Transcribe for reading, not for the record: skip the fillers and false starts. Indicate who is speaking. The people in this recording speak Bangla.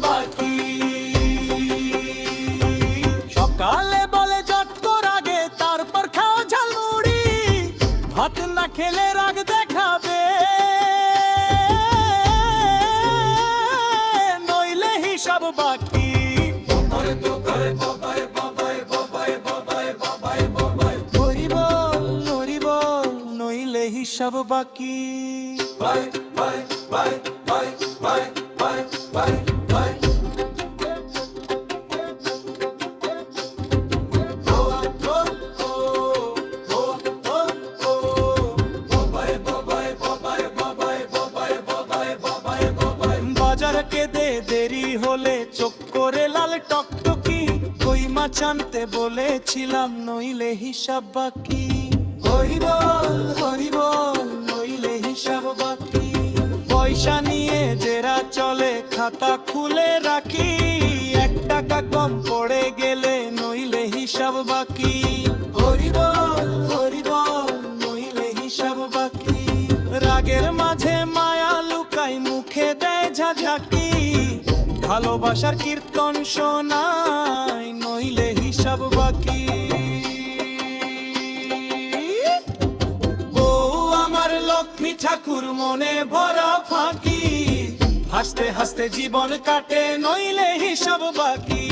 Speaker 1: বাকি। সকালে বলে জটকর আগে, তারপর খাও ঝালমুড়ি, ভাত না খেলে রাগ দেখাবে, নইলে হিসাব বাকি। হরি বল হরি বল, নইলে হিসাব বাকি। বাজার কেঁদে দেরি হলে চোখ করে লাল টকটকি, কই মাছ আনতে বলেছিলাম, নইলে হিসাব বাকি। হরি বল নইলে হিসাব বাকি। পয়সা নিয়ে যেরা চলে খাতা খুলে রাখি, 1 টাকা কম পড়ে গেলে নইলে হিসাব বাকি। হরি বল নইলে হিসাব বাকি। রাগের মাঝে মায়া লুকাই, মুখে দেয় ঝাঝাকি, ভালোবাসার কীর্তন শোনাই, নইলে হিসাব বাকি। বউ আমার লক্ষ্মী ঠাকুর, মনে ভরা ফাঁকি, হাসতে হাসতে জীবন কাটে, নইলে হিসাব বাকি।